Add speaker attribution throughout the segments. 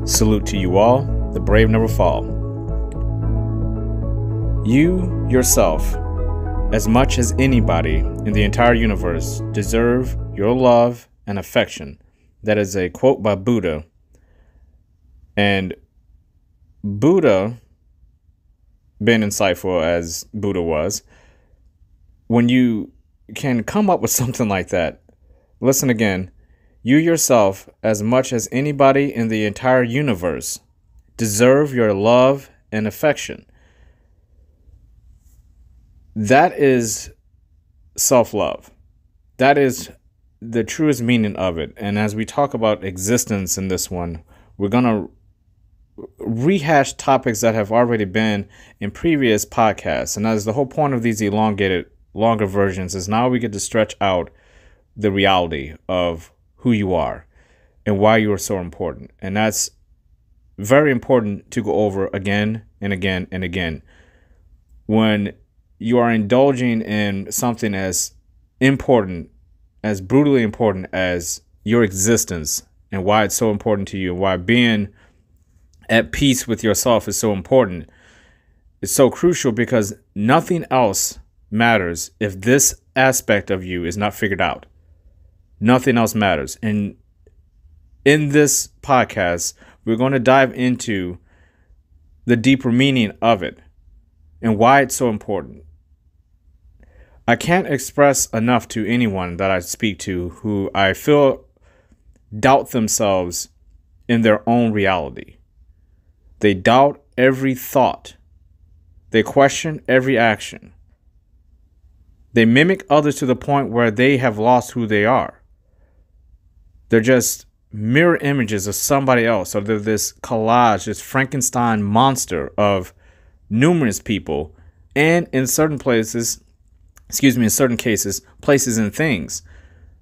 Speaker 1: Salute to you all. The brave never fall. You yourself, as much as anybody in the entire universe, deserve your love and affection. That is a quote by Buddha. And Buddha, being insightful as Buddha was, when you can come up with something like that, listen again. You yourself, as much as anybody in the entire universe, deserve your love and affection. That is self-love. That is the truest meaning of it. And as we talk about existence in this one, we're going to rehash topics that have already been in previous podcasts. And that's the whole point of these elongated, longer versions, is now we get to stretch out the reality of who you are and why you are so important. And that's very important to go over again and again and again. When you are indulging in something as important, as brutally important as your existence, and why it's so important to you, and why being at peace with yourself is so important, it's so crucial, because nothing else matters if this aspect of you is not figured out. Nothing else matters. And in this podcast, we're going to dive into the deeper meaning of it and why it's so important. I can't express enough to anyone that I speak to who I feel doubt themselves in their own reality. They doubt every thought. They question every action. They mimic others to the point where they have lost who they are. They're just mirror images of somebody else, or they're this collage, this Frankenstein monster of numerous people, and in certain cases, places and things,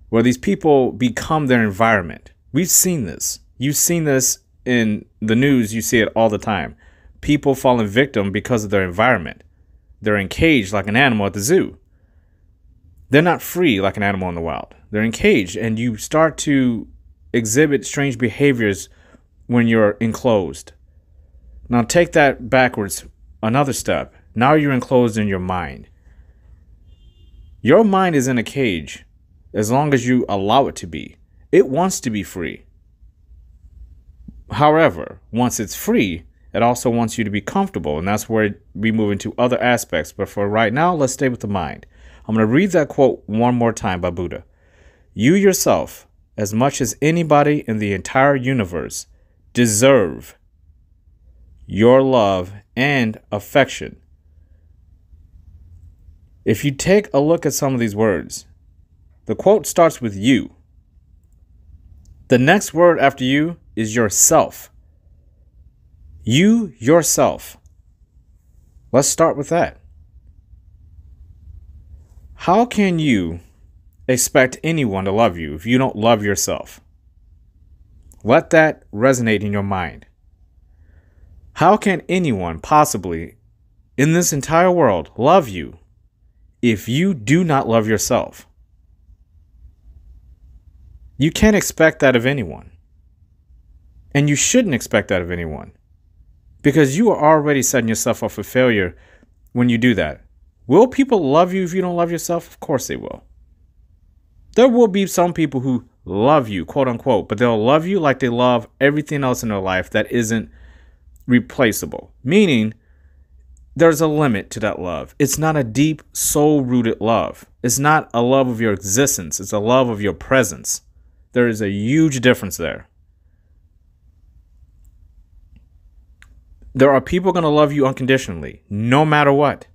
Speaker 1: where these people become their environment. We've seen this. You've seen this in the news. You see it all the time. People falling victim because of their environment. They're encaged like an animal at the zoo. They're not free like an animal in the wild. They're encaged, and you start to exhibit strange behaviors when you're enclosed. Now take that backwards another step. Now you're enclosed in your mind. Your mind is in a cage as long as you allow it to be. It wants to be free. However, once it's free, it also wants you to be comfortable, and that's where we move into other aspects. But for right now, let's stay with the mind. I'm going to read that quote one more time by Buddha. You yourself, as much as anybody in the entire universe, deserve your love and affection. If you take a look at some of these words, the quote starts with you. The next word after you is yourself. You yourself. Let's start with that. How can you expect anyone to love you if you don't love yourself? Let that resonate in your mind. How can anyone possibly in this entire world love you if you do not love yourself? You can't expect that of anyone. And you shouldn't expect that of anyone, because you are already setting yourself up for failure when you do that. Will people love you if you don't love yourself? Of course they will. There will be some people who love you, quote unquote, but they'll love you like they love everything else in their life that isn't replaceable. Meaning, there's a limit to that love. It's not a deep, soul-rooted love. It's not a love of your existence. It's a love of your presence. There is a huge difference there. There are people going to love you unconditionally, no matter what.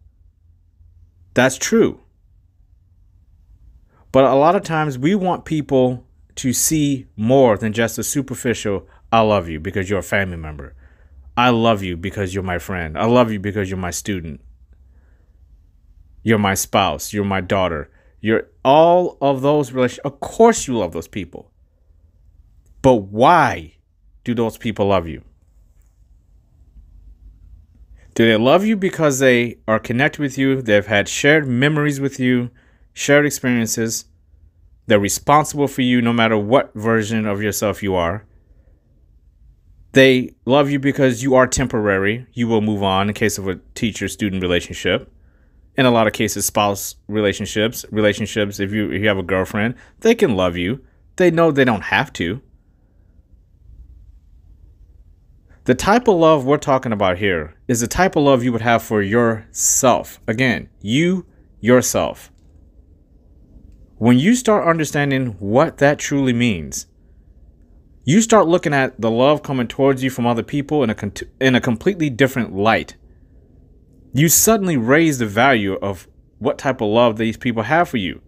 Speaker 1: That's true. But a lot of times we want people to see more than just a superficial, I love you because you're a family member. I love you because you're my friend. I love you because you're my student. You're my spouse. You're my daughter. You're all of those relationships. Of course you love those people. But why do those people love you? Do they love you because they are connected with you? They've had shared memories with you, shared experiences. They're responsible for you no matter what version of yourself you are. They love you because you are temporary. You will move on in case of a teacher-student relationship. In a lot of cases, spouse relationships, if you have a girlfriend, they can love you. They know they don't have to. The type of love we're talking about here is the type of love you would have for yourself. Again, yourself. When you start understanding what that truly means, you start looking at the love coming towards you from other people in a completely different light. You suddenly raise the value of what type of love these people have for you.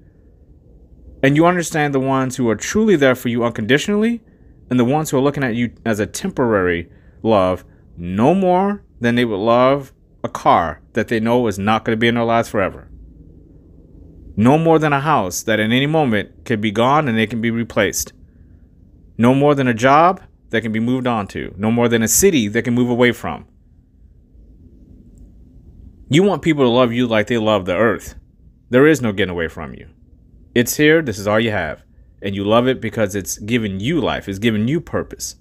Speaker 1: And you understand the ones who are truly there for you unconditionally and the ones who are looking at you as a temporary love no more than they would love a car that they know is not going to be in their lives forever. No more than a house that at any moment could be gone and it can be replaced. No more than a job that can be moved on to. No more than a city that can move away from. You want people to love you like they love the earth. There is no getting away from you. It's here. This is all you have. And you love it because it's giving you life. It's giving you purpose.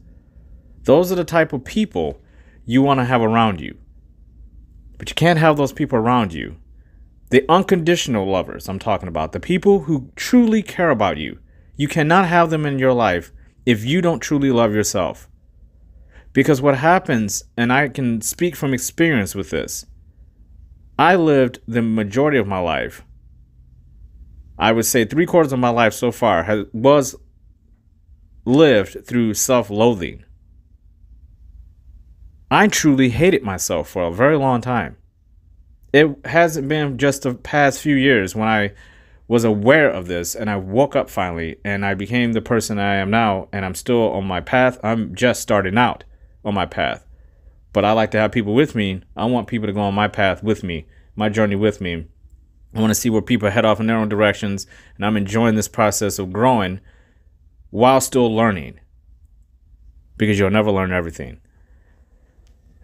Speaker 1: Those are the type of people you want to have around you. But you can't have those people around you. The unconditional lovers I'm talking about. The people who truly care about you. You cannot have them in your life if you don't truly love yourself. Because what happens, and I can speak from experience with this, I lived the majority of my life, I would say 3/4 of my life so far was lived through self-loathing. I truly hated myself for a very long time. It hasn't been just the past few years when I was aware of this and I woke up finally and I became the person I am now, and I'm still on my path. I'm just starting out on my path. But I like to have people with me. I want people to go on my path with me, my journey with me. I want to see where people head off in their own directions, and I'm enjoying this process of growing while still learning, because you'll never learn everything.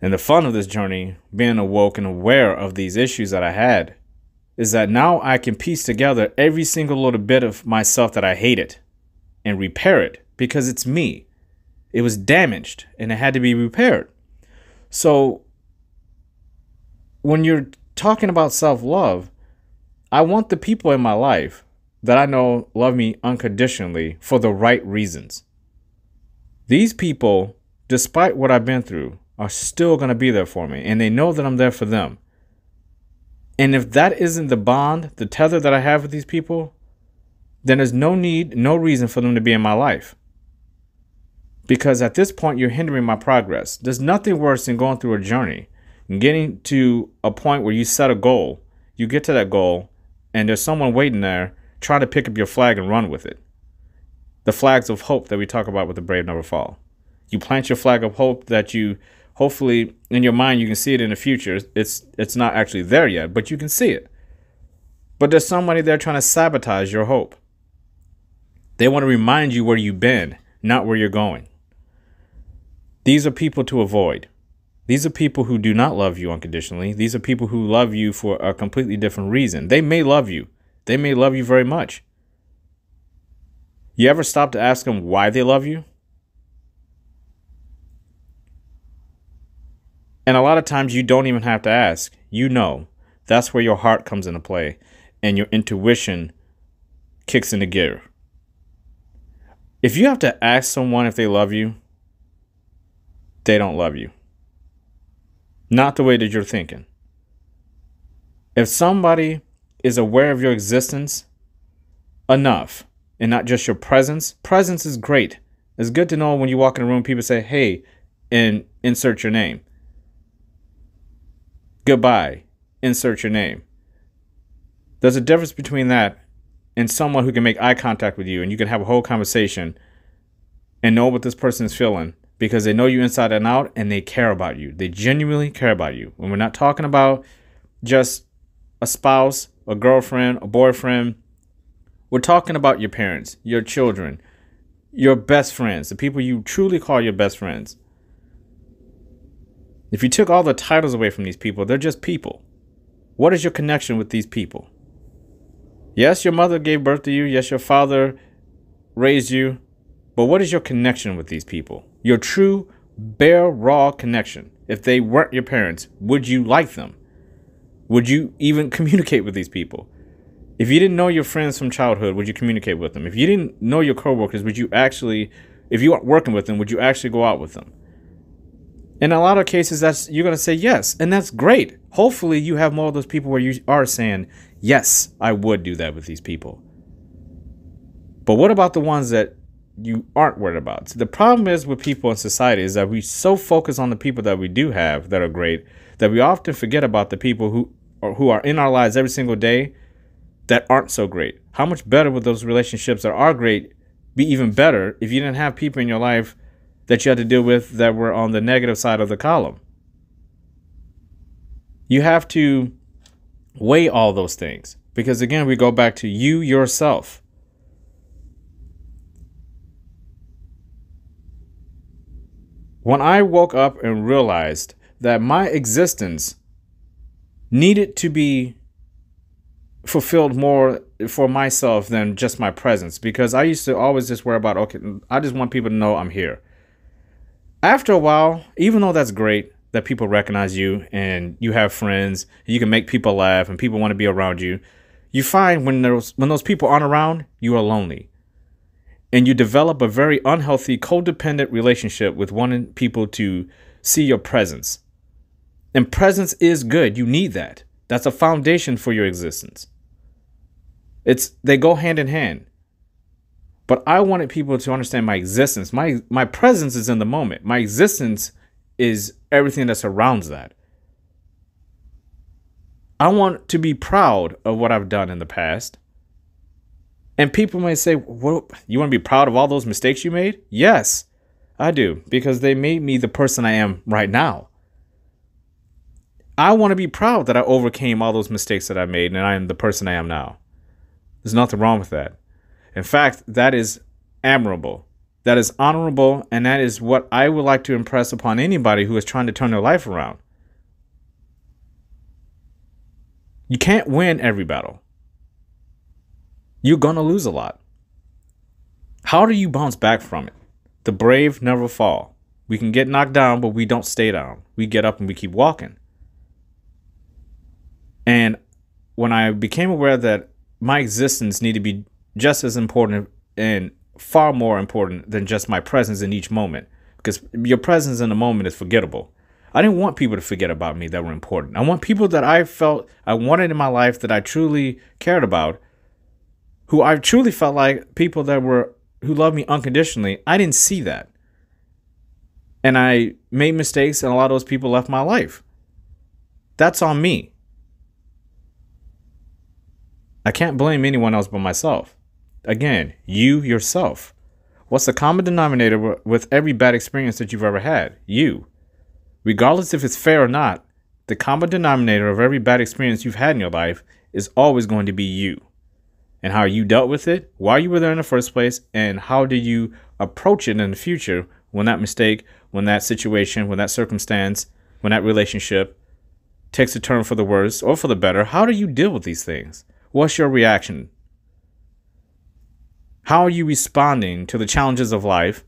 Speaker 1: And the fun of this journey, being awoke and aware of these issues that I had, is that now I can piece together every single little bit of myself that I hated and repair it, because it's me. It was damaged and it had to be repaired. So when you're talking about self-love, I want the people in my life that I know love me unconditionally for the right reasons. These people, despite what I've been through, are still going to be there for me, and they know that I'm there for them. And if that isn't the bond, the tether that I have with these people, then there's no need, no reason for them to be in my life. Because at this point, you're hindering my progress. There's nothing worse than going through a journey and getting to a point where you set a goal. You get to that goal, and there's someone waiting there trying to pick up your flag and run with it. The flags of hope that we talk about with The Brave Never Fall. You plant your flag of hope that you, hopefully, in your mind, you can see it in the future. It's not actually there yet, but you can see it. But there's somebody there trying to sabotage your hope. They want to remind you where you've been, not where you're going. These are people to avoid. These are people who do not love you unconditionally. These are people who love you for a completely different reason. They may love you. They may love you very much. You ever stop to ask them why they love you? And a lot of times you don't even have to ask. You know. That's where your heart comes into play and your intuition kicks into gear. If you have to ask someone if they love you, they don't love you. Not the way that you're thinking. If somebody is aware of your existence enough and not just your presence, presence is great. It's good to know when you walk in a room, people say, hey, and insert your name. Goodbye, insert your name. There's a difference between that and someone who can make eye contact with you and you can have a whole conversation and know what this person is feeling because they know you inside and out and they care about you. They genuinely care about you. When we're not talking about just a spouse, a girlfriend, a boyfriend, we're talking about your parents, your children, your best friends, the people you truly call your best friends. If you took all the titles away from these people, they're just people. What is your connection with these people? Yes, your mother gave birth to you. Yes, your father raised you. But what is your connection with these people? Your true, bare, raw connection. If they weren't your parents, would you like them? Would you even communicate with these people? If you didn't know your friends from childhood, would you communicate with them? If you didn't know your coworkers, would you actually, if you aren't working with them, would you actually go out with them? In a lot of cases, you're going to say yes, and that's great. Hopefully you have more of those people where you are saying, yes, I would do that with these people. But what about the ones that you aren't worried about? So the problem is with people in society is that we so focus on the people that we do have that are great that we often forget about the people who are in our lives every single day that aren't so great. How much better would those relationships that are great be even better if you didn't have people in your life that you had to deal with that were on the negative side of the column? You have to weigh all those things because, again, we go back to you yourself. When I woke up and realized that my existence needed to be fulfilled more for myself than just my presence, because I used to always just worry about, okay, I just want people to know I'm here. After a while, even though that's great that people recognize you and you have friends, you can make people laugh and people want to be around you, you find when those people aren't around, you are lonely. And you develop a very unhealthy, codependent relationship with wanting people to see your presence. And presence is good. You need that. That's a foundation for your existence. They go hand in hand. But I wanted people to understand my existence. My presence is in the moment. My existence is everything that surrounds that. I want to be proud of what I've done in the past. And people may say, well, you want to be proud of all those mistakes you made? Yes, I do, because they made me the person I am right now. I want to be proud that I overcame all those mistakes that I made and I am the person I am now. There's nothing wrong with that. In fact, that is admirable. That is honorable, and that is what I would like to impress upon anybody who is trying to turn their life around. You can't win every battle. You're going to lose a lot. How do you bounce back from it? The brave never fall. We can get knocked down, but we don't stay down. We get up and we keep walking. And when I became aware that my existence needed to be just as important and far more important than just my presence in each moment, because your presence in a moment is forgettable. I didn't want people to forget about me that were important. I want people that I felt I wanted in my life, that I truly cared about, who I truly felt like people who loved me unconditionally. I didn't see that. And I made mistakes, and a lot of those people left my life. That's on me. I can't blame anyone else but myself. Again, you yourself. What's the common denominator with every bad experience that you've ever had? You. Regardless if it's fair or not, the common denominator of every bad experience you've had in your life is always going to be you. And how you dealt with it, why you were there in the first place, and how did you approach it in the future when that mistake, when that situation, when that circumstance, when that relationship takes a turn for the worse or for the better. How do you deal with these things? What's your reaction? How are you responding to the challenges of life?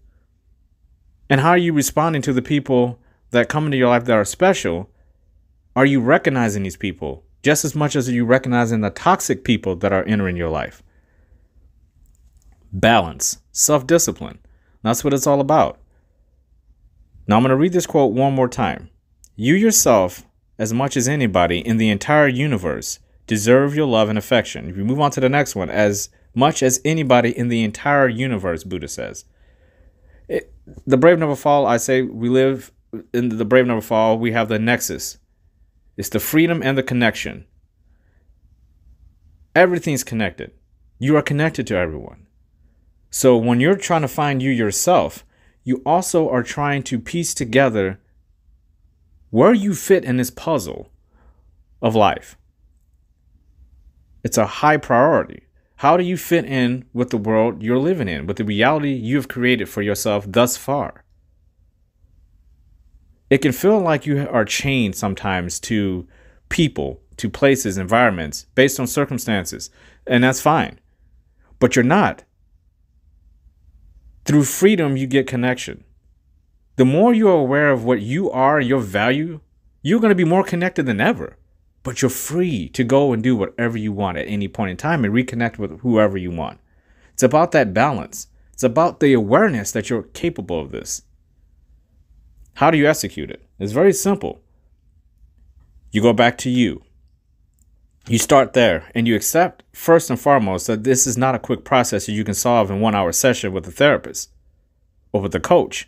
Speaker 1: And how are you responding to the people that come into your life that are special? Are you recognizing these people just as much as you recognizing the toxic people that are entering your life? Balance, self-discipline. That's what it's all about. Now I'm going to read this quote one more time. You yourself, as much as anybody in the entire universe, deserve your love and affection. If you move on to the next one, as much as anybody in the entire universe, Buddha says. The brave never fall. I say we live in the brave never fall. We have the nexus. It's the freedom and the connection. Everything's connected. You are connected to everyone. So when you're trying to find you yourself, you also are trying to piece together where you fit in this puzzle of life. It's a high priority. How do you fit in with the world you're living in, with the reality you have created for yourself thus far? It can feel like you are chained sometimes to people, to places, environments, based on circumstances, and that's fine. But you're not. Through freedom, you get connection. The more you're aware of what you are and your value, you're going to be more connected than ever. But you're free to go and do whatever you want at any point in time and reconnect with whoever you want. It's about that balance. It's about the awareness that you're capable of this. How do you execute it? It's very simple. You go back to you. You start there and you accept first and foremost that this is not a quick process that you can solve in 1 hour session with a therapist or with a coach.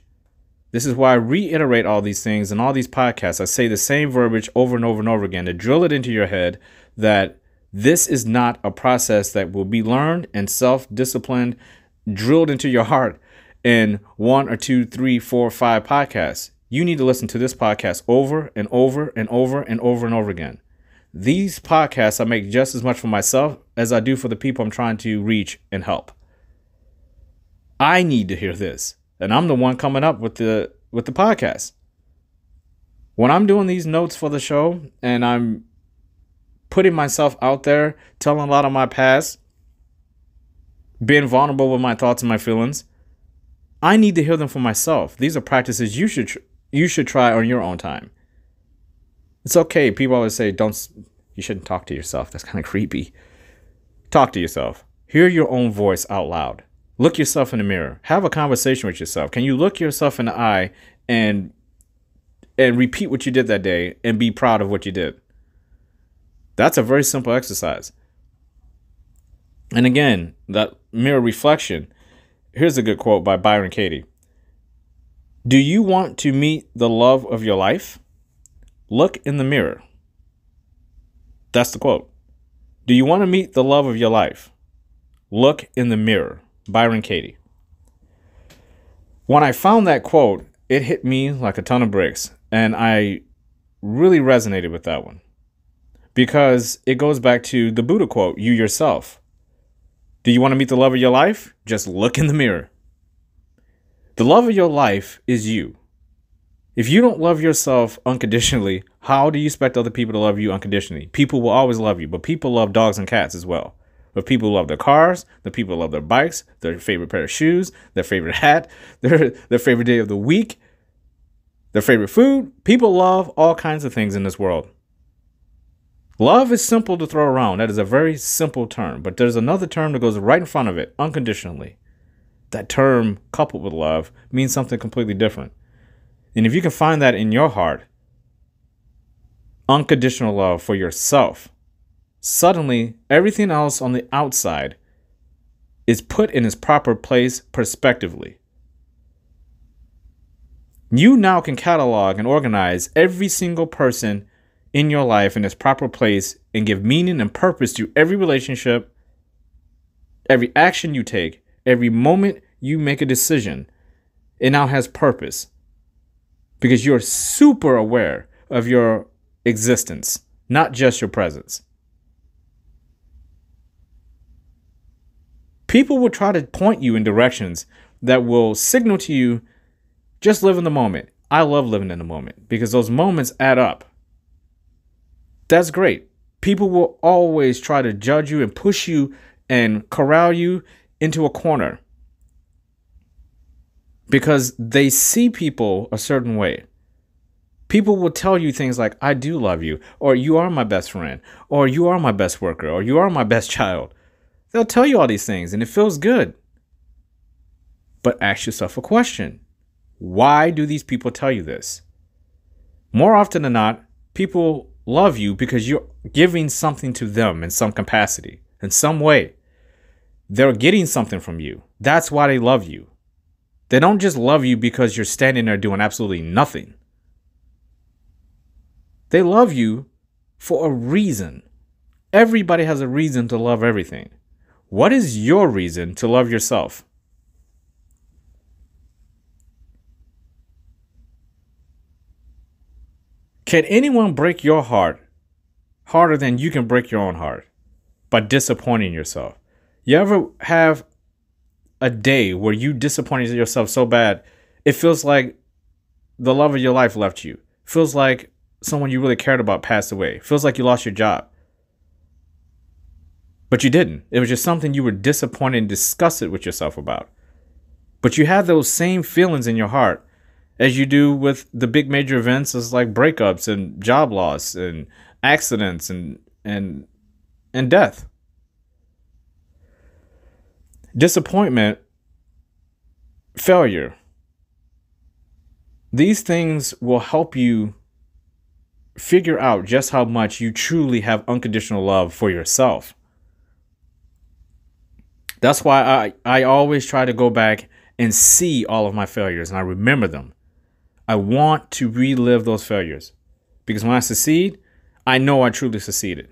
Speaker 1: This is why I reiterate all these things in all these podcasts. I say the same verbiage over and over and over again to drill it into your head that this is not a process that will be learned and self-disciplined, drilled into your heart in 1 or 2, 3, 4, 5 podcasts. You need to listen to this podcast over and over and over and over and over again. These podcasts I make just as much for myself as I do for the people I'm trying to reach and help. I need to hear this. And I'm the one coming up with the podcast. When I'm doing these notes for the show and I'm putting myself out there, telling a lot of my past, being vulnerable with my thoughts and my feelings, I need to hear them for myself. These are practices you should try on your own time. It's okay. People always say, you shouldn't talk to yourself. That's kind of creepy. Talk to yourself. Hear your own voice out loud. Look yourself in the mirror. Have a conversation with yourself. Can you look yourself in the eye and repeat what you did that day and be proud of what you did? That's a very simple exercise. And again, that mirror reflection. Here's a good quote by Byron Katie. Do you want to meet the love of your life? Look in the mirror. That's the quote. Do you want to meet the love of your life? Look in the mirror. Byron Katie. When I found that quote, it hit me like a ton of bricks. And I really resonated with that one. Because it goes back to the Buddha quote, you yourself. Do you want to meet the love of your life? Just look in the mirror. The love of your life is you. If you don't love yourself unconditionally, how do you expect other people to love you unconditionally? People will always love you, but people love dogs and cats as well. But people love their cars, the people love their bikes, their favorite pair of shoes, their favorite hat, their favorite day of the week, their favorite food. People love all kinds of things in this world. Love is simple to throw around. That is a very simple term. But there's another term that goes right in front of it, unconditionally. That term, coupled with love, means something completely different. And if you can find that in your heart, unconditional love for yourself, suddenly everything else on the outside is put in its proper place prospectively. You now can catalog and organize every single person in your life in its proper place and give meaning and purpose to every relationship, every action you take, every moment you make a decision. It now has purpose because you're super aware of your existence, not just your presence. People will try to point you in directions that will signal to you, just live in the moment. I love living in the moment because those moments add up. That's great. People will always try to judge you and push you and corral you into a corner because they see people a certain way. People will tell you things like, I do love you, or you are my best friend, or you are my best worker, or you are my best child. They'll tell you all these things and it feels good. But ask yourself a question. Why do these people tell you this? More often than not, people love you because you're giving something to them in some capacity, in some way. They're getting something from you. That's why they love you. They don't just love you because you're standing there doing absolutely nothing. They love you for a reason. Everybody has a reason to love everything. What is your reason to love yourself? Can anyone break your heart harder than you can break your own heart by disappointing yourself? You ever have a day where you disappointed yourself so bad, it feels like the love of your life left you. Feels like someone you really cared about passed away. Feels like you lost your job. But you didn't. It was just something you were disappointed and disgusted with yourself about. But you had those same feelings in your heart as you do with the big major events as like breakups and job loss and accidents and death. Disappointment, failure. These things will help you figure out just how much you truly have unconditional love for yourself. That's why I always try to go back and see all of my failures and I remember them. I want to relive those failures because when I succeed, I know I truly succeeded.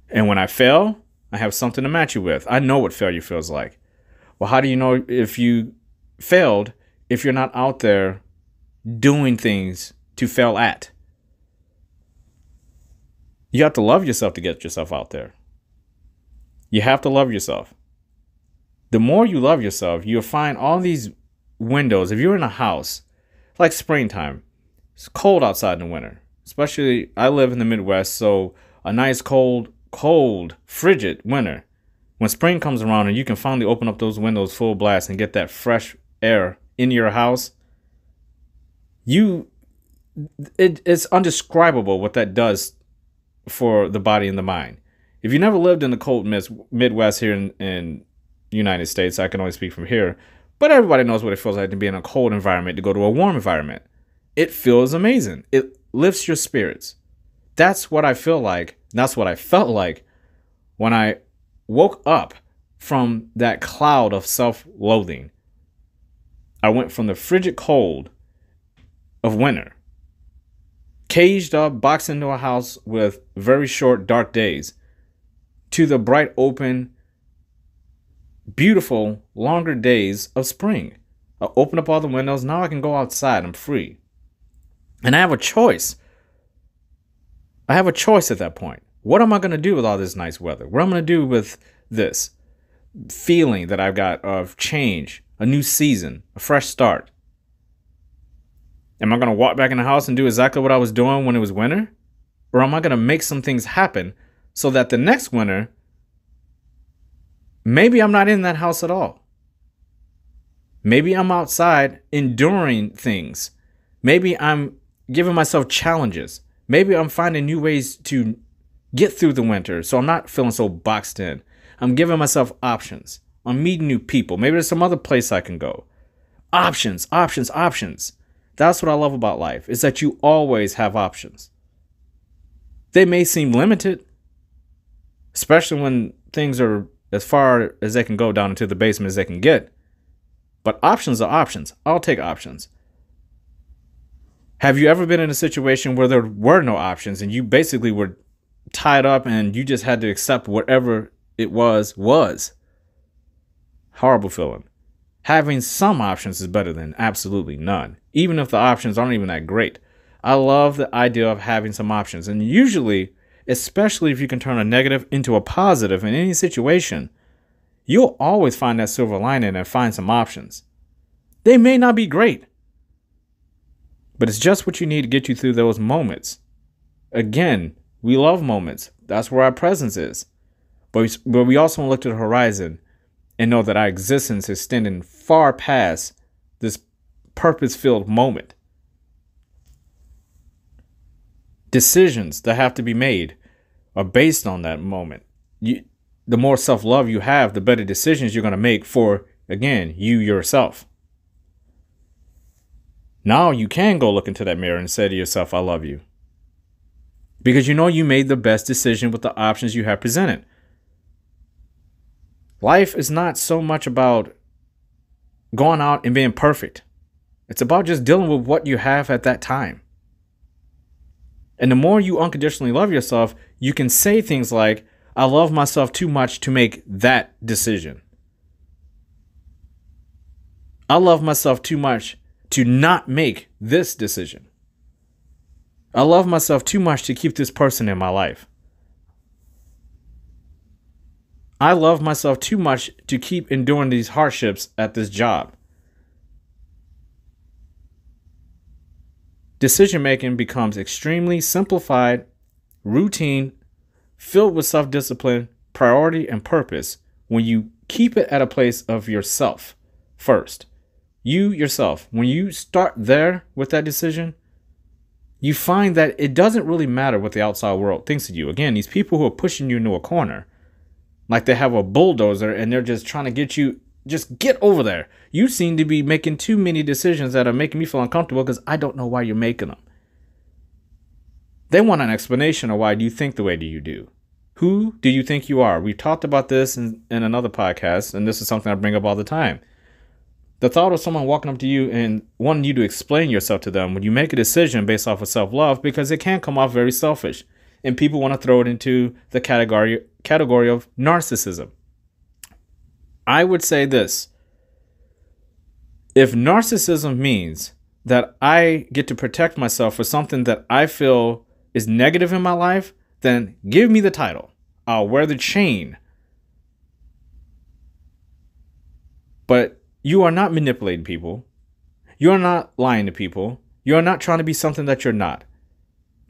Speaker 1: And when I fail, I have something to match you with. I know what failure feels like. Well, how do you know if you failed if you're not out there doing things to fail at? You have to love yourself to get yourself out there. You have to love yourself. The more you love yourself, you'll find all these windows. If you're in a house, like springtime, it's cold outside in the winter. Especially, I live in the Midwest, so a nice cold, frigid winter. When spring comes around and you can finally open up those windows full blast and get that fresh air in your house, it's undescribable what that does for the body and the mind. If you never lived in the cold Midwest here in the United States, I can only speak from here, but everybody knows what it feels like to be in a cold environment, to go to a warm environment. It feels amazing. It lifts your spirits. That's what I feel like. That's what I felt like when I woke up from that cloud of self-loathing. I went from the frigid cold of winter, caged up, boxed into a house with very short, dark days, to the bright, open, beautiful, longer days of spring. I open up all the windows. Now I can go outside. I'm free. And I have a choice. I have a choice at that point. What am I going to do with all this nice weather? What am I going to do with this feeling that I've got of change, a new season, a fresh start? Am I going to walk back in the house and do exactly what I was doing when it was winter? Or am I going to make some things happen so that the next winter, maybe I'm not in that house at all? Maybe I'm outside enduring things. Maybe I'm giving myself challenges. Maybe I'm finding new ways to get through the winter so I'm not feeling so boxed in. I'm giving myself options. I'm meeting new people. Maybe there's some other place I can go. Options, options, options. That's what I love about life, is that you always have options. They may seem limited, especially when things are as far as they can go down into the basement as they can get. But options are options. I'll take options. Have you ever been in a situation where there were no options and you basically were tied up and you just had to accept whatever it was? Horrible feeling. Having some options is better than absolutely none, even if the options aren't even that great. I love the idea of having some options. And usually, especially if you can turn a negative into a positive in any situation, you'll always find that silver lining and find some options. They may not be great, but it's just what you need to get you through those moments. Again, we love moments. That's where our presence is. But we also look to the horizon and know that our existence is extending far past this purpose-filled moment. Decisions that have to be made are based on that moment. The more self-love you have, the better decisions you're going to make for, again, you yourself. Now you can go look into that mirror and say to yourself, I love you. Because you know you made the best decision with the options you have presented. Life is not so much about going out and being perfect. It's about just dealing with what you have at that time. And the more you unconditionally love yourself, you can say things like, I love myself too much to make that decision. I love myself too much to not make this decision. I love myself too much to keep this person in my life. I love myself too much to keep enduring these hardships at this job. Decision making becomes extremely simplified, routine, filled with self-discipline, priority, and purpose when you keep it at a place of yourself first. You yourself, when you start there with that decision, you find that it doesn't really matter what the outside world thinks of you. Again, these people who are pushing you into a corner, like they have a bulldozer and they're just trying to get you, just get over there. You seem to be making too many decisions that are making me feel uncomfortable because I don't know why you're making them. They want an explanation of why you think the way that you do. Who do you think you are? We talked about this in another podcast, and this is something I bring up all the time. The thought of someone walking up to you and wanting you to explain yourself to them when you make a decision based off of self-love, because it can come off very selfish. And people want to throw it into the category of narcissism. I would say this. If narcissism means that I get to protect myself for something that I feel is negative in my life, then give me the title. I'll wear the chain. But you are not manipulating people. You're not lying to people. You're not trying to be something that you're not.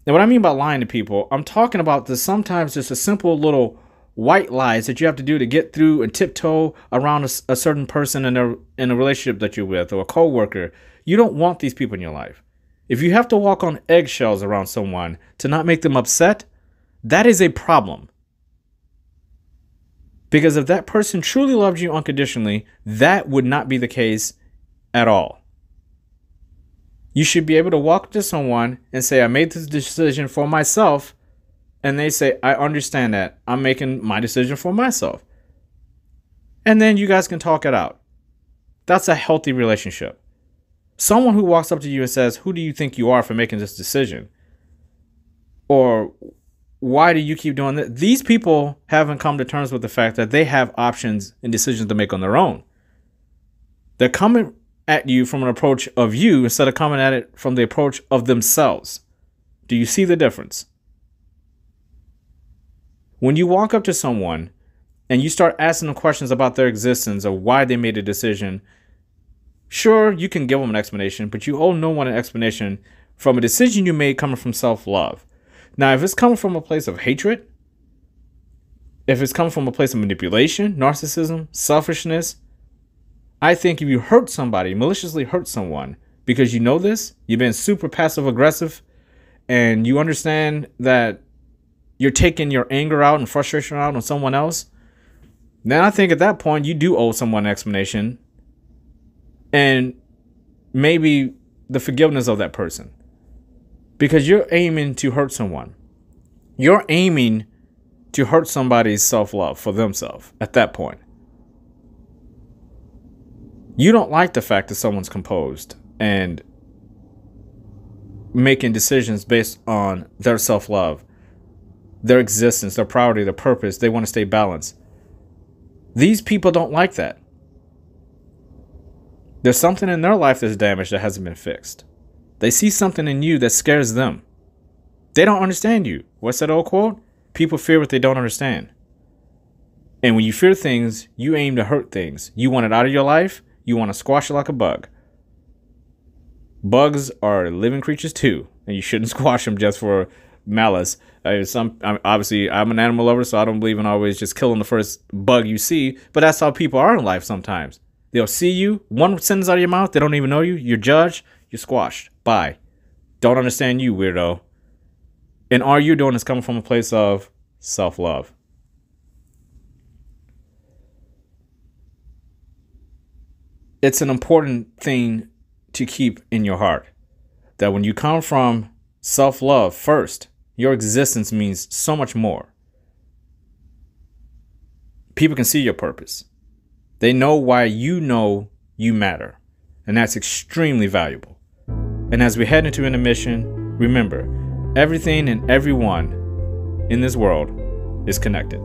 Speaker 1: And what I mean by lying to people, I'm talking about the sometimes just a simple little white lies that you have to do to get through and tiptoe around a certain person in a relationship that you're with, or a coworker. You don't want these people in your life. If you have to walk on eggshells around someone to not make them upset, that is a problem. Because if that person truly loved you unconditionally, that would not be the case at all. You should be able to walk up to someone and say, I made this decision for myself. And they say, I understand that. I'm making my decision for myself. And then you guys can talk it out. That's a healthy relationship. Someone who walks up to you and says, who do you think you are for making this decision? Or why do you keep doing that? These people haven't come to terms with the fact that they have options and decisions to make on their own. They're coming at you from an approach of you instead of coming at it from the approach of themselves. Do you see the difference? When you walk up to someone and you start asking them questions about their existence or why they made a decision, sure, you can give them an explanation, but you owe no one an explanation from a decision you made coming from self-love. Now, if it's coming from a place of hatred, if it's coming from a place of manipulation, narcissism, selfishness, I think if you hurt somebody, maliciously hurt someone, because you know this, you've been super passive aggressive, and you understand that you're taking your anger out and frustration out on someone else, then I think at that point you do owe someone an explanation and maybe the forgiveness of that person. Because you're aiming to hurt someone. You're aiming to hurt somebody's self-love for themselves at that point. You don't like the fact that someone's composed and making decisions based on their self-love, their existence, their priority, their purpose. They want to stay balanced. These people don't like that. There's something in their life that's damaged that hasn't been fixed. They see something in you that scares them. They don't understand you. What's that old quote? People fear what they don't understand. And when you fear things, you aim to hurt things. You want it out of your life. You want to squash it like a bug. Bugs are living creatures too, and you shouldn't squash them just for malice. Obviously, I'm an animal lover, so I don't believe in always just killing the first bug you see. But that's how people are in life sometimes. They'll see you, one sentence out of your mouth, they don't even know you, you're judged, you're squashed. Bye. Don't understand you, weirdo. And all you're doing is coming from a place of self-love. It's an important thing to keep in your heart. That when you come from self-love first, your existence means so much more. People can see your purpose. They know why you know you matter. And that's extremely valuable. And as we head into intermission, remember, everything and everyone in this world is connected.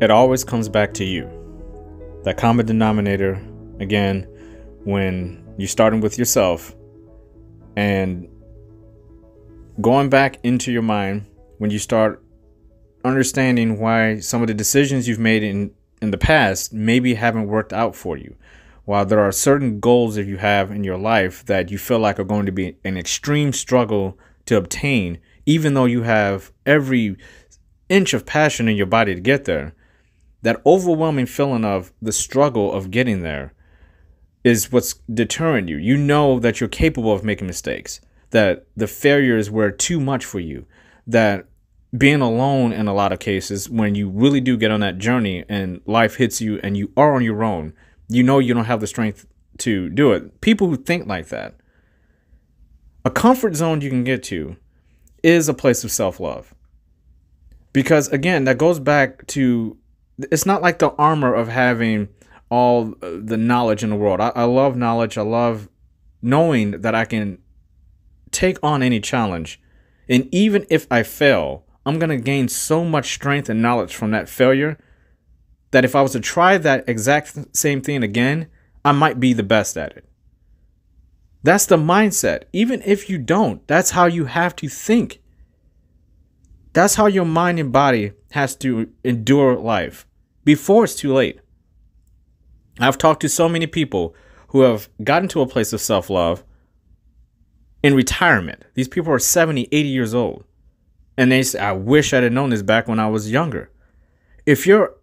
Speaker 1: it always comes back to you. That common denominator, again, when you're starting with yourself and going back into your mind, when you start understanding why some of the decisions you've made in the past maybe haven't worked out for you. While there are certain goals that you have in your life that you feel like are going to be an extreme struggle to obtain, even though you have every inch of passion in your body to get there, that overwhelming feeling of the struggle of getting there is what's deterring you. You know that you're capable of making mistakes, that the failures were too much for you, that being alone in a lot of cases, when you really do get on that journey and life hits you and you are on your own, you know you don't have the strength to do it. People who think like that, a comfort zone you can get to is a place of self-love. Because again, that goes back to, it's not like the armor of having all the knowledge in the world. I love knowledge. I love knowing that I can take on any challenge. And even if I fail, I'm going to gain so much strength and knowledge from that failure that if I was to try that exact same thing again, I might be the best at it. That's the mindset. Even if you don't, that's how you have to think. That's how your mind and body has to endure life before it's too late. I've talked to so many people who have gotten to a place of self-love in retirement. These people are 70, 80 years old. And they say, I wish I'd have known this back when I was younger. If you're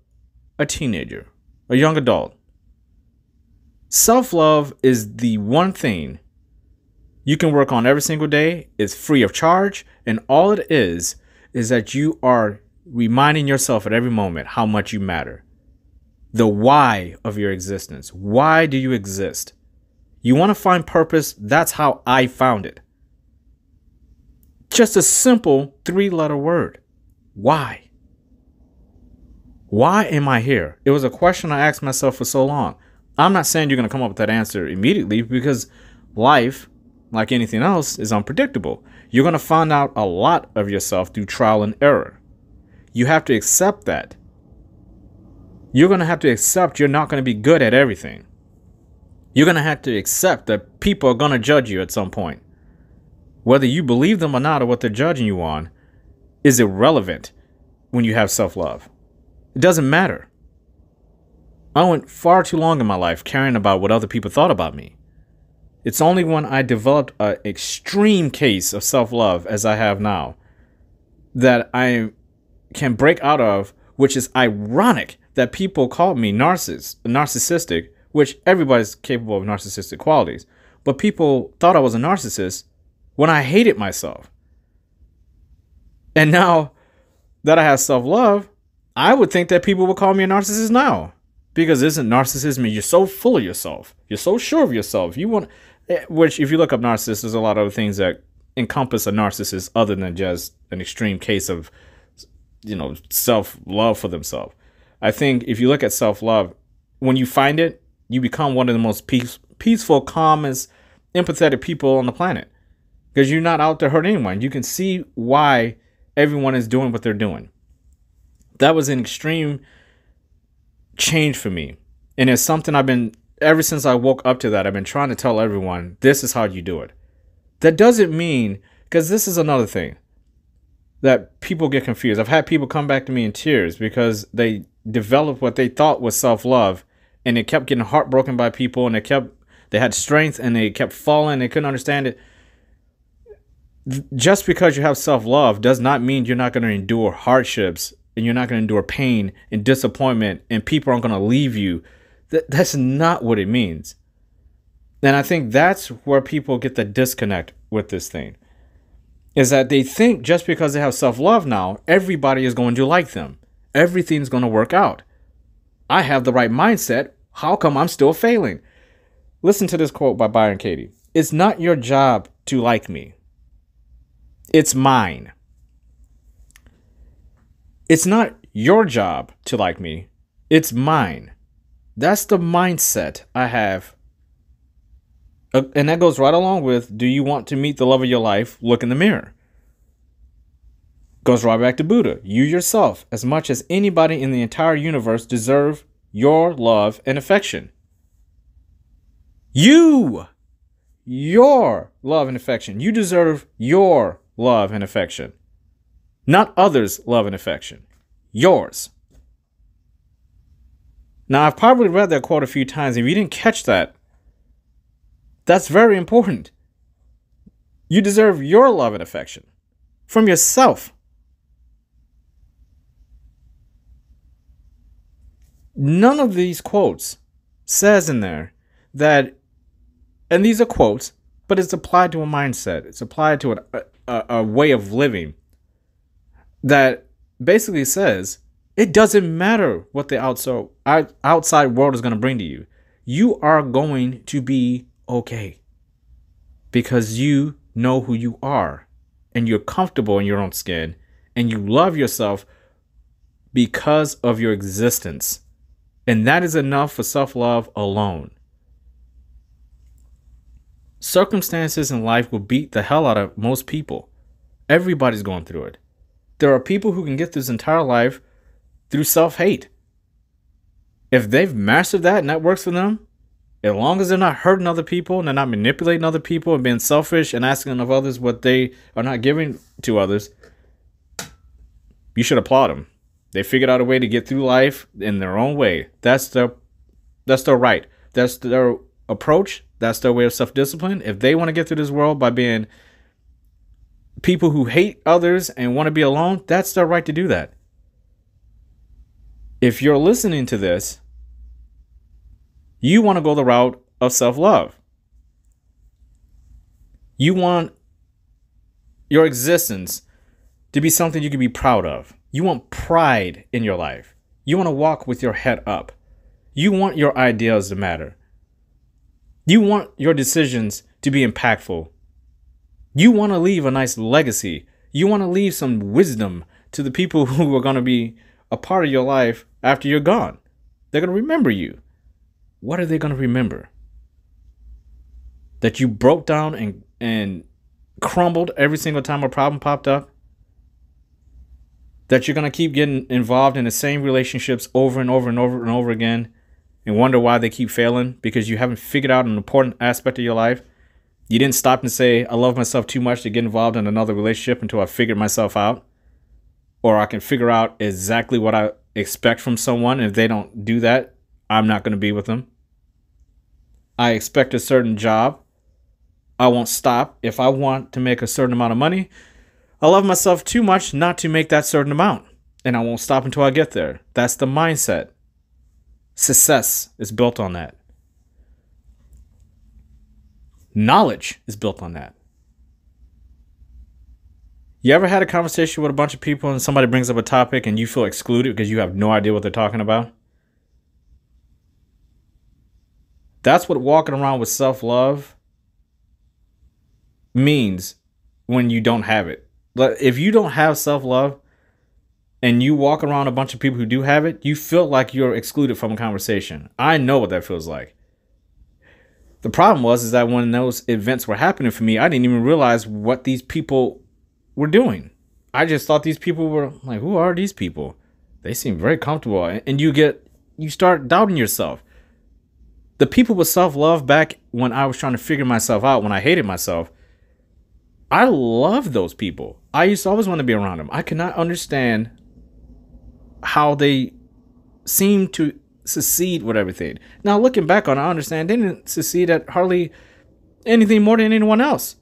Speaker 1: a teenager, a young adult, self-love is the one thing you can work on every single day. It's free of charge. And all it is that you are reminding yourself at every moment how much you matter. The why of your existence. Why do you exist? You want to find purpose? That's how I found it. Just a simple 3-letter word. Why? Why am I here? It was a question I asked myself for so long. I'm not saying you're going to come up with that answer immediately, because life, like anything else, is unpredictable. You're going to find out a lot of yourself through trial and error. You have to accept that. You're going to have to accept you're not going to be good at everything. You're going to have to accept that people are going to judge you at some point. Whether you believe them or not, or what they're judging you on, is irrelevant when you have self-love. It doesn't matter. I went far too long in my life caring about what other people thought about me. It's only when I developed an extreme case of self-love, as I have now, that I can break out of, which is ironic that people called me narcissistic, which everybody's capable of narcissistic qualities. But people thought I was a narcissist when I hated myself. And now that I have self-love, I would think that people would call me a narcissist now. Because isn't narcissism, you're so full of yourself. You're so sure of yourself. You want, which if you look up narcissist, there's a lot of other things that encompass a narcissist other than just an extreme case of, self-love for themselves. I think if you look at self-love, when you find it, you become one of the most peaceful, calmest, empathetic people on the planet. Because you're not out to hurt anyone. You can see why everyone is doing what they're doing. That was an extreme change for me. And it's something ever since I woke up to that, I've been trying to tell everyone, this is how you do it. That doesn't mean, because this is another thing that people get confused. I've had people come back to me in tears because they developed what they thought was self-love, and they kept getting heartbroken by people, and they had strength and they kept falling. They couldn't understand it. Just because you have self-love does not mean you're not going to endure hardships, and you're not going to endure pain and disappointment, and people aren't going to leave you. That's not what it means. And I think that's where people get the disconnect with this thing, is that they think just because they have self-love now, everybody is going to like them. Everything's going to work out. I have the right mindset. How come I'm still failing? Listen to this quote by Byron Katie. It's not your job to like me. It's mine. It's not your job to like me. It's mine. That's the mindset I have. And that goes right along with, do you want to meet the love of your life? Look in the mirror. Goes right back to Buddha. You yourself, as much as anybody in the entire universe, deserve your love and affection. Your love and affection. You deserve your love and affection. Not others' love and affection. Yours. Now, I've probably read that quote a few times. If you didn't catch that, that's very important. You deserve your love and affection from yourself. None of these quotes says in there that, and these are quotes, but it's applied to a mindset. It's applied to a way of living that basically says it doesn't matter what the outside world is going to bring to you. You are going to be okay because you know who you are and you're comfortable in your own skin and you love yourself because of your existence. And that is enough for self-love alone. Circumstances in life will beat the hell out of most people. Everybody's going through it. There are people who can get through this entire life through self-hate. If they've mastered that and that works for them, as long as they're not hurting other people and they're not manipulating other people and being selfish and asking of others what they are not giving to others, you should applaud them. They figured out a way to get through life in their own way. That's their right. That's their approach. That's their way of self-discipline. If they want to get through this world by being people who hate others and want to be alone, that's their right to do that. If you're listening to this, you want to go the route of self-love. You want your existence to be something you can be proud of. You want pride in your life. You want to walk with your head up. You want your ideas to matter. You want your decisions to be impactful. You want to leave a nice legacy. You want to leave some wisdom to the people who are going to be a part of your life after you're gone. They're going to remember you. What are they going to remember? That you broke down and crumbled every single time a problem popped up? That you're going to keep getting involved in the same relationships over and over and over and over again and wonder why they keep failing because you haven't figured out an important aspect of your life? You didn't stop and say, I love myself too much to get involved in another relationship until I figured myself out. Or I can figure out exactly what I expect from someone. And if they don't do that, I'm not going to be with them. I expect a certain job. I won't stop. If I want to make a certain amount of money, I love myself too much not to make that certain amount. And I won't stop until I get there. That's the mindset. Success is built on that. Knowledge is built on that. You ever had a conversation with a bunch of people and somebody brings up a topic and you feel excluded because you have no idea what they're talking about? That's what walking around with self-love means when you don't have it. If you don't have self-love and you walk around a bunch of people who do have it, you feel like you're excluded from a conversation. I know what that feels like. The problem is that when those events were happening for me, I didn't even realize what these people were doing. I just thought these people were like, who are these people? They seem very comfortable. And you start doubting yourself. The people with self-love back when I was trying to figure myself out, when I hated myself, I loved those people. I used to always want to be around them. I could not understand how they seemed to succeed with everything. Now, looking back on it, I understand they didn't succeed at hardly anything more than anyone else.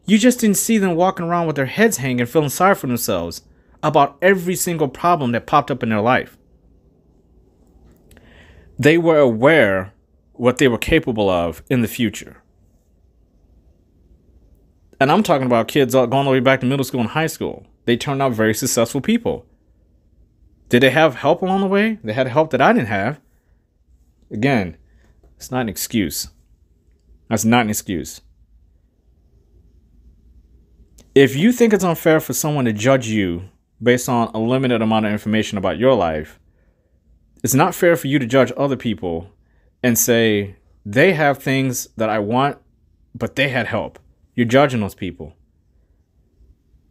Speaker 1: You just didn't see them walking around with their heads hanging, feeling sorry for themselves about every single problem that popped up in their life. They were aware what they were capable of in the future. And I'm talking about kids going all the way back to middle school and high school. They turned out very successful people. Did they have help along the way? They had help that I didn't have. Again, it's not an excuse. That's not an excuse. If you think it's unfair for someone to judge you based on a limited amount of information about your life, it's not fair for you to judge other people and say, they have things that I want, but they had help. You're judging those people.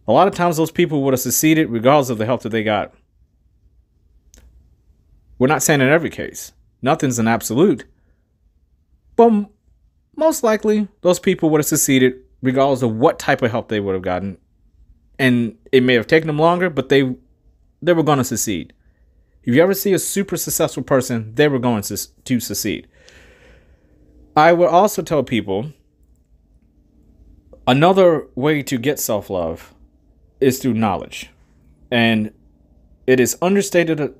Speaker 1: A lot of times those people would have succeeded regardless of the help that they got. We're not saying in every case. Nothing's an absolute. But most likely, those people would have succeeded regardless of what type of help they would have gotten. And it may have taken them longer, but they were going to succeed. If you ever see a super successful person, they were going to succeed. I would also tell people another way to get self-love is through knowledge. And it is understated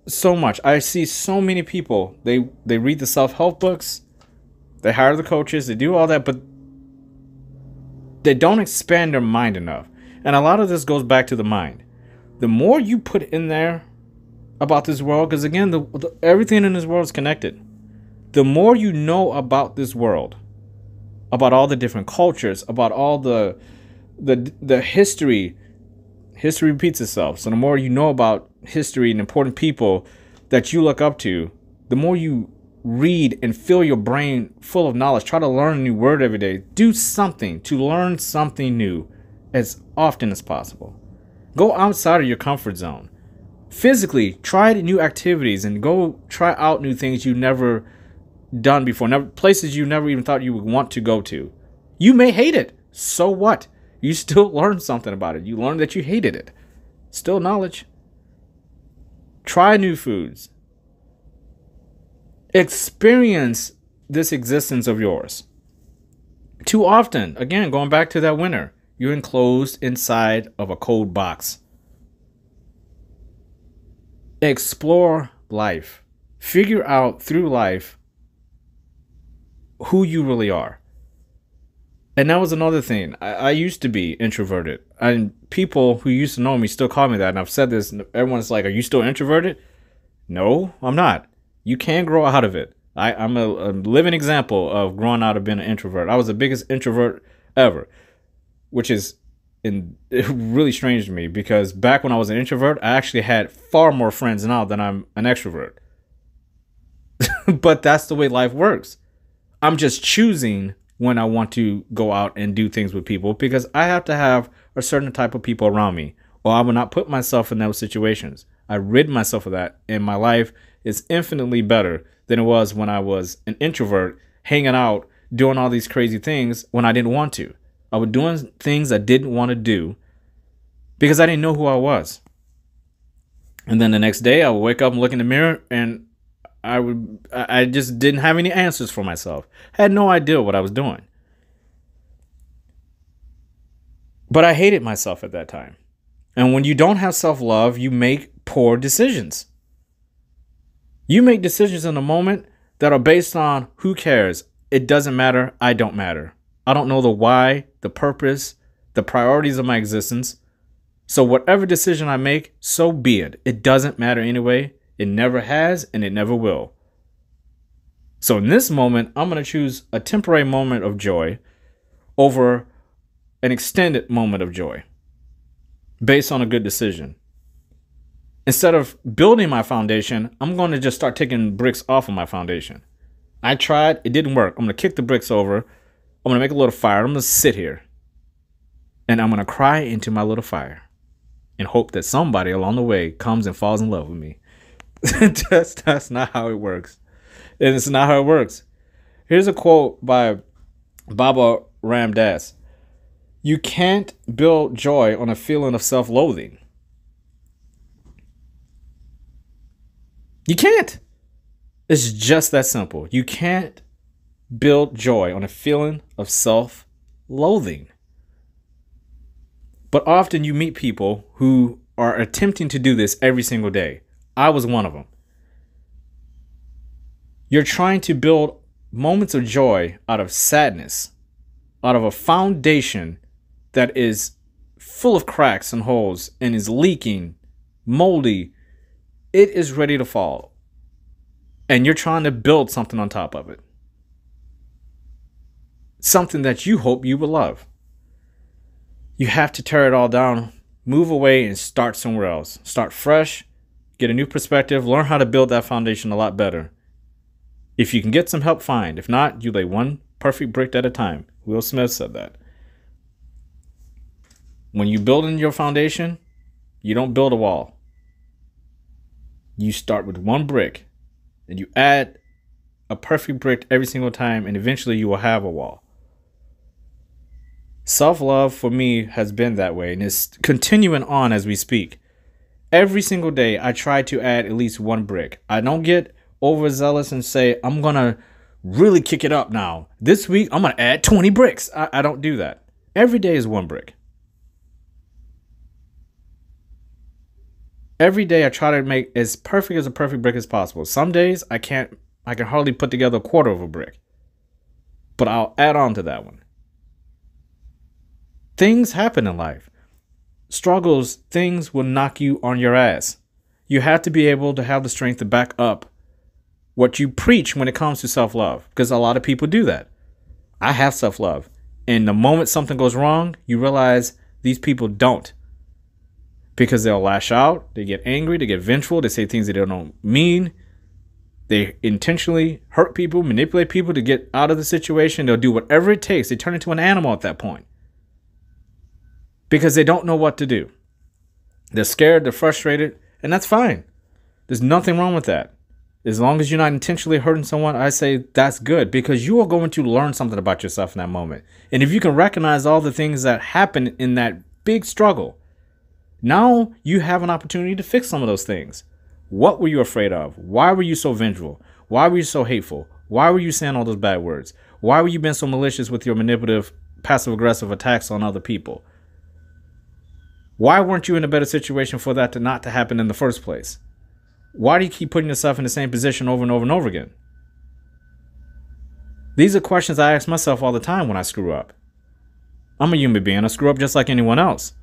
Speaker 1: so much. I see so many people, they read the self-help books, they hire the coaches, they do all that, but they don't expand their mind enough. And a lot of this goes back to the mind. The more you put in there about this world, because again, everything in this world is connected. The more you know about this world, about all the different cultures, about all the history repeats itself. So the more you know about history and important people that you look up to, the more you read and fill your brain full of knowledge. Try to learn a new word every day. Do something to learn something new as often as possible. Go outside of your comfort zone. Physically, try new activities and go try out new things you never done before, places you never even thought you would want to go to. You may hate it. So what? You still learned something about it. You learned that you hated it. Still knowledge. Try new foods. Experience this existence of yours. Too often, again, going back to that winter, you're enclosed inside of a cold box. Explore life. Figure out through life who you really are. And that was another thing. I used to be introverted. And people who used to know me still call me that. And I've said this. Everyone's like, are you still introverted? No, I'm not. You can grow out of it. I'm a living example of growing out of being an introvert. I was the biggest introvert ever, which is really strange to me, because back when I was an introvert, I actually had far more friends now than I'm an extrovert. But that's the way life works. I'm just choosing when I want to go out and do things with people, because I have to have a certain type of people around me, or I will not put myself in those situations. I rid myself of that, and my life is infinitely better than it was when I was an introvert, hanging out, doing all these crazy things when I didn't want to. I was doing things I didn't want to do because I didn't know who I was. And then the next day I would wake up and look in the mirror, and I just didn't have any answers for myself. I had no idea what I was doing. But I hated myself at that time. And when you don't have self-love, you make poor decisions. You make decisions in the moment that are based on who cares. It doesn't matter. I don't matter. I don't know the why, the purpose, the priorities of my existence. So whatever decision I make, so be it. It doesn't matter anyway. It never has, and it never will. So in this moment, I'm going to choose a temporary moment of joy over an extended moment of joy based on a good decision. Instead of building my foundation, I'm going to just start taking bricks off of my foundation. I tried. It didn't work. I'm going to kick the bricks over. I'm going to make a little fire. I'm going to sit here. And I'm going to cry into my little fire and hope that somebody along the way comes and falls in love with me. That's not how it works. And it's not how it works. Here's a quote by Baba Ram Dass. You can't build joy on a feeling of self-loathing. You can't. It's just that simple. You can't build joy on a feeling of self-loathing. But often you meet people who are attempting to do this every single day. I was one of them. You're trying to build moments of joy out of sadness, out of a foundation that is full of cracks and holes and is leaking, moldy. It is ready to fall. And you're trying to build something on top of it. Something that you hope you will love. You have to tear it all down, move away, and start somewhere else. Start fresh, get a new perspective, learn how to build that foundation a lot better. If you can get some help, fine. If not, you lay one perfect brick at a time. Will Smith said that. When you build in your foundation, you don't build a wall. You start with one brick and you add a perfect brick every single time, and eventually you will have a wall. Self-love for me has been that way, and it's continuing on as we speak. Every single day, I try to add at least one brick. I don't get overzealous and say, I'm going to really kick it up now. This week, I'm going to add 20 bricks. I don't do that. Every day is one brick. Every day, I try to make as perfect as a perfect brick as possible. Some days, I can hardly put together a quarter of a brick. But I'll add on to that one. Things happen in life. Struggles, things will knock you on your ass. You have to be able to have the strength to back up what you preach when it comes to self-love, because a lot of people do that. I have self-love. And the moment something goes wrong, you realize these people don't. Because they'll lash out, they get angry, they get vengeful, they say things they don't mean. They intentionally hurt people, manipulate people to get out of the situation. They'll do whatever it takes. They turn into an animal at that point. Because they don't know what to do. They're scared, they're frustrated, and that's fine. There's nothing wrong with that. As long as you're not intentionally hurting someone, I say that's good, because you are going to learn something about yourself in that moment. And if you can recognize all the things that happen in that big struggle, now you have an opportunity to fix some of those things. What were you afraid of? Why were you so vengeful? Why were you so hateful? Why were you saying all those bad words? Why were you being so malicious with your manipulative, passive-aggressive attacks on other people? Why weren't you in a better situation for that not to happen in the first place? Why do you keep putting yourself in the same position over and over and over again? These are questions I ask myself all the time when I screw up. I'm a human being. I screw up just like anyone else.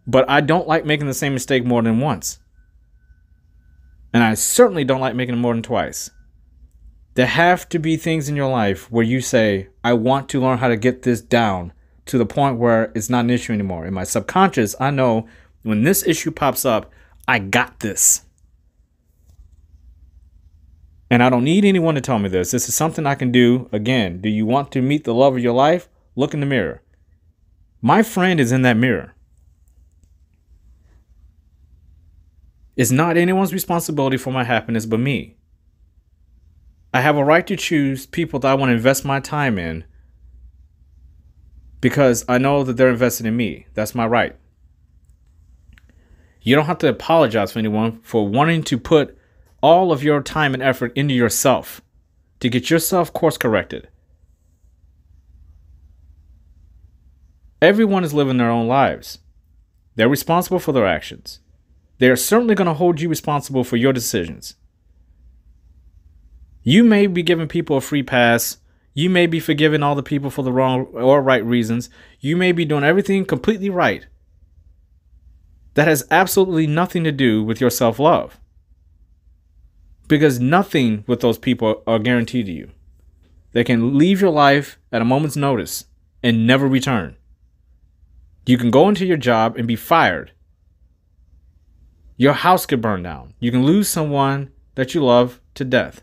Speaker 1: But I don't like making the same mistake more than once. And I certainly don't like making it more than twice. There have to be things in your life where you say, I want to learn how to get this down to the point where it's not an issue anymore. In my subconscious, I know when this issue pops up, I got this. And I don't need anyone to tell me this. This is something I can do. Again, do you want to meet the love of your life? Look in the mirror. My friend is in that mirror. It's not anyone's responsibility for my happiness but me. I have a right to choose people that I want to invest my time in because I know that they're invested in me. That's my right. You don't have to apologize for anyone for wanting to put all of your time and effort into yourself to get yourself course corrected. Everyone is living their own lives. They're responsible for their actions. They are certainly going to hold you responsible for your decisions. You may be giving people a free pass. You may be forgiving all the people for the wrong or right reasons. You may be doing everything completely right. That has absolutely nothing to do with your self-love. Because nothing with those people are guaranteed to you. They can leave your life at a moment's notice and never return. You can go into your job and be fired. Your house could burn down. You can lose someone that you love to death.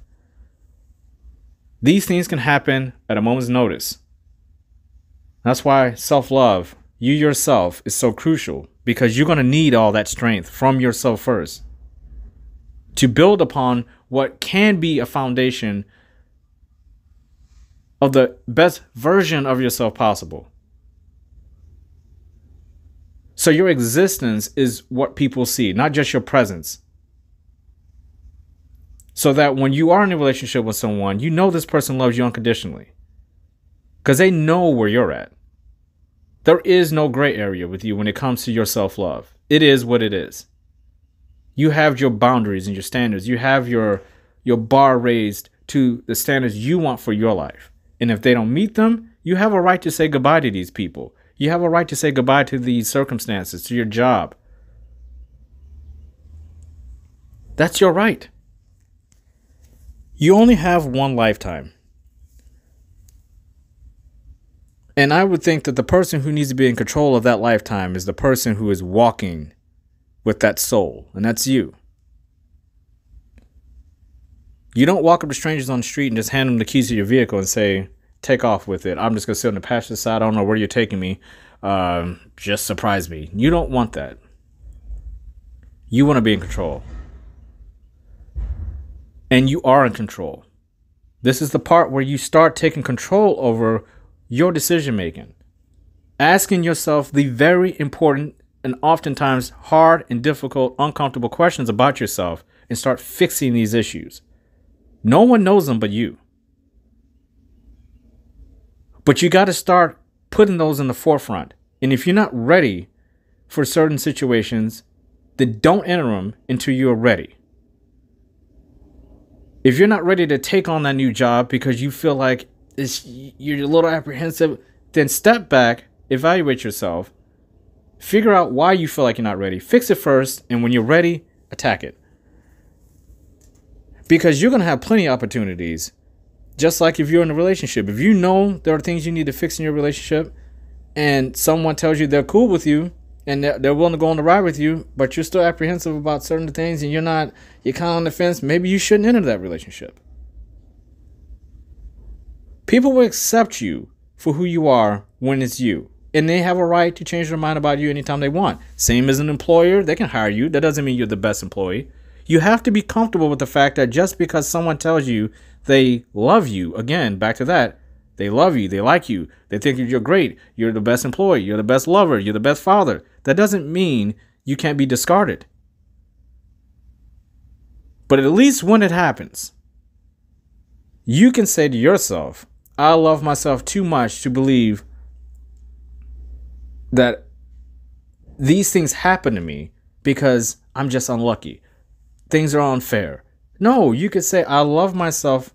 Speaker 1: These things can happen at a moment's notice. That's why self-love, you yourself, is so crucial, because you're going to need all that strength from yourself first to build upon what can be a foundation of the best version of yourself possible. So your existence is what people see, not just your presence. So that when you are in a relationship with someone, you know this person loves you unconditionally. Because they know where you're at. There is no gray area with you when it comes to your self-love. It is what it is. You have your boundaries and your standards. You have your bar raised to the standards you want for your life. And if they don't meet them, you have a right to say goodbye to these people. You have a right to say goodbye to these circumstances, to your job. That's your right. You only have one lifetime. And I would think that the person who needs to be in control of that lifetime is the person who is walking with that soul, and that's you. You don't walk up to strangers on the street and just hand them the keys to your vehicle and say, take off with it. I'm just going to sit on the passenger side. I don't know where you're taking me. Just surprise me. You don't want that. You want to be in control. And you are in control. This is the part where you start taking control over your decision making. Asking yourself the very important and oftentimes hard and difficult, uncomfortable questions about yourself and start fixing these issues. No one knows them but you. But you got to start putting those in the forefront. And if you're not ready for certain situations, then don't enter them until you're ready. If you're not ready to take on that new job because you feel like you're a little apprehensive, then step back, evaluate yourself, figure out why you feel like you're not ready, fix it first, and when you're ready, attack it. Because you're going to have plenty of opportunities, just like if you're in a relationship. If you know there are things you need to fix in your relationship, and someone tells you they're cool with you, and they're willing to go on the ride with you, but you're still apprehensive about certain things, and you're kind of on the fence, maybe you shouldn't enter that relationship. People will accept you for who you are when it's you. And they have a right to change their mind about you anytime they want. Same as an employer, they can hire you. That doesn't mean you're the best employee. You have to be comfortable with the fact that just because someone tells you they love you, again, back to that, they love you, they like you, they think you're great, you're the best employee, you're the best lover, you're the best father. That doesn't mean you can't be discarded. But at least when it happens, you can say to yourself, I love myself too much to believe that these things happen to me because I'm just unlucky. Things are unfair. No, you could say, I love myself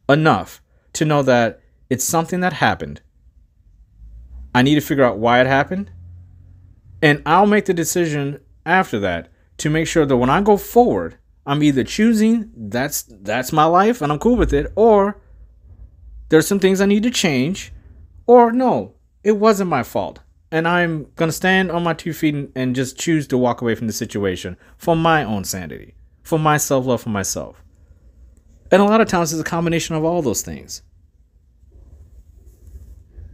Speaker 1: enough to know that it's something that happened. I need to figure out why it happened. And I'll make the decision after that to make sure that when I go forward, I'm either choosing that's my life and I'm cool with it, or there's some things I need to change, or no, it wasn't my fault. And I'm going to stand on my 2 feet and just choose to walk away from the situation for my own sanity, for my self-love for myself. And a lot of times it's a combination of all those things.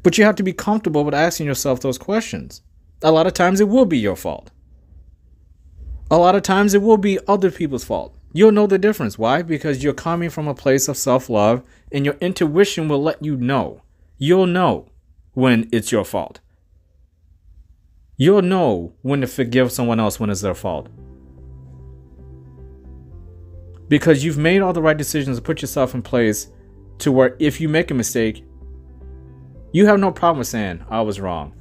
Speaker 1: But you have to be comfortable with asking yourself those questions. A lot of times it will be your fault. A lot of times it will be other people's fault. You'll know the difference. Why? Because you're coming from a place of self-love and your intuition will let you know. You'll know when it's your fault. You'll know when to forgive someone else when it's their fault. Because you've made all the right decisions to put yourself in place to where if you make a mistake, you have no problem with saying, I was wrong.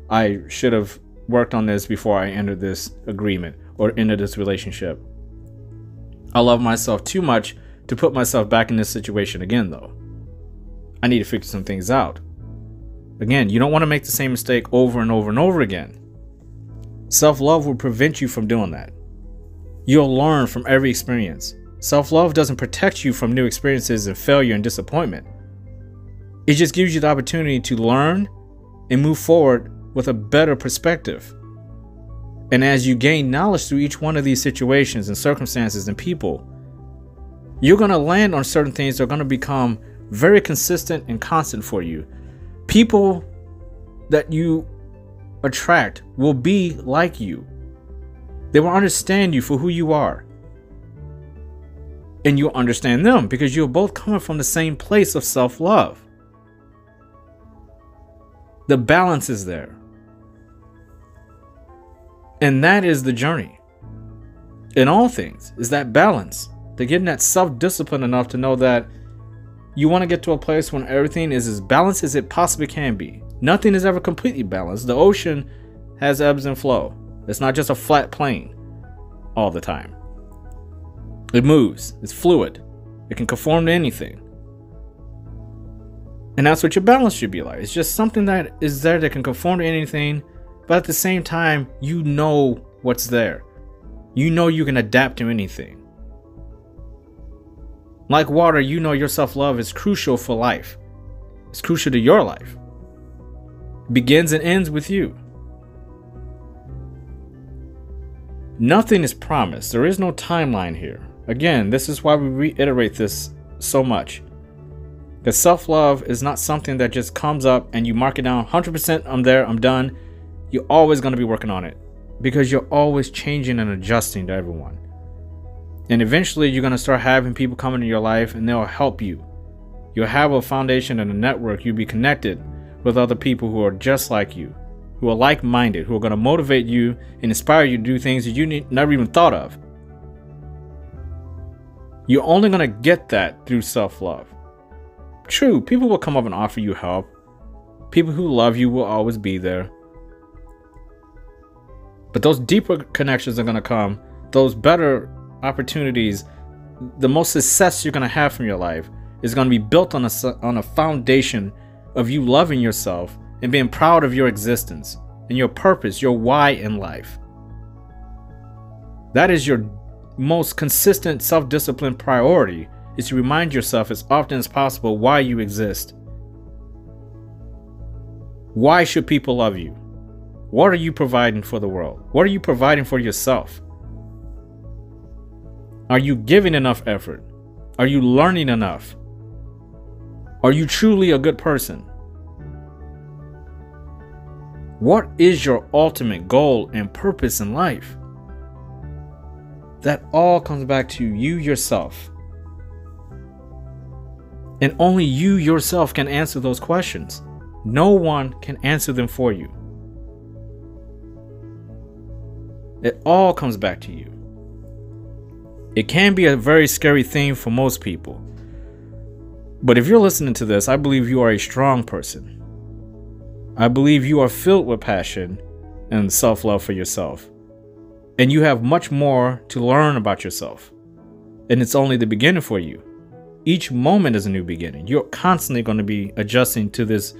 Speaker 1: I should have worked on this before I entered this agreement or entered this relationship. I love myself too much to put myself back in this situation again, though. I need to figure some things out. Again, you don't want to make the same mistake over and over and over again. Self-love will prevent you from doing that. You'll learn from every experience. Self-love doesn't protect you from new experiences and failure and disappointment. It just gives you the opportunity to learn and move forward with a better perspective. And as you gain knowledge through each one of these situations and circumstances and people, you're going to land on certain things that are going to become very consistent and constant for you. People that you attract will be like you. They will understand you for who you are. And you'll understand them because you're both coming from the same place of self-love. The balance is there. And that is the journey. In all things, is that balance. To getting that self-discipline enough to know that you want to get to a place when everything is as balanced as it possibly can be. Nothing is ever completely balanced. The ocean has ebbs and flow. It's not just a flat plane all the time. It moves. It's fluid. It can conform to anything. And that's what your balance should be like. It's just something that is there that can conform to anything, but at the same time, you know what's there. You know you can adapt to anything. Like water, you know your self-love is crucial for life. It's crucial to your life. It begins and ends with you. Nothing is promised. There is no timeline here. Again, this is why we reiterate this so much. Because self-love is not something that just comes up and you mark it down 100%. I'm there, I'm done. You're always going to be working on it because you're always changing and adjusting to everyone. And eventually you're going to start having people come into your life and they'll help you. You'll have a foundation and a network. You'll be connected with other people who are just like you, who are like-minded, who are going to motivate you and inspire you to do things that you never even thought of. You're only going to get that through self-love. True, people will come up and offer you help. People who love you will always be there. But those deeper connections are going to come. Those better opportunities, the most success you're going to have from your life is going to be built on a foundation of you loving yourself and being proud of your existence and your purpose, your why in life. That is your most consistent self-discipline priority, is to remind yourself as often as possible why you exist. Why should people love you? What are you providing for the world? What are you providing for yourself? Are you giving enough effort? Are you learning enough? Are you truly a good person? What is your ultimate goal and purpose in life? That all comes back to you yourself. And only you yourself can answer those questions. No one can answer them for you. It all comes back to you. It can be a very scary thing for most people. But if you're listening to this, I believe you are a strong person. I believe you are filled with passion and self-love for yourself. And you have much more to learn about yourself. And it's only the beginning for you. Each moment is a new beginning. You're constantly going to be adjusting to this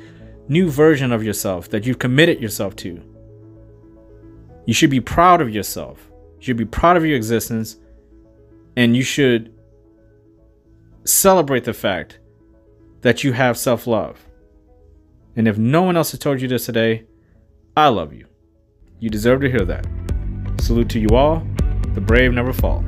Speaker 1: new version of yourself that you've committed yourself to. You should be proud of yourself. You should be proud of your existence. And you should celebrate the fact that you have self-love. And if no one else has told you this today, I love you. You deserve to hear that. Salute to you all. The brave never fall.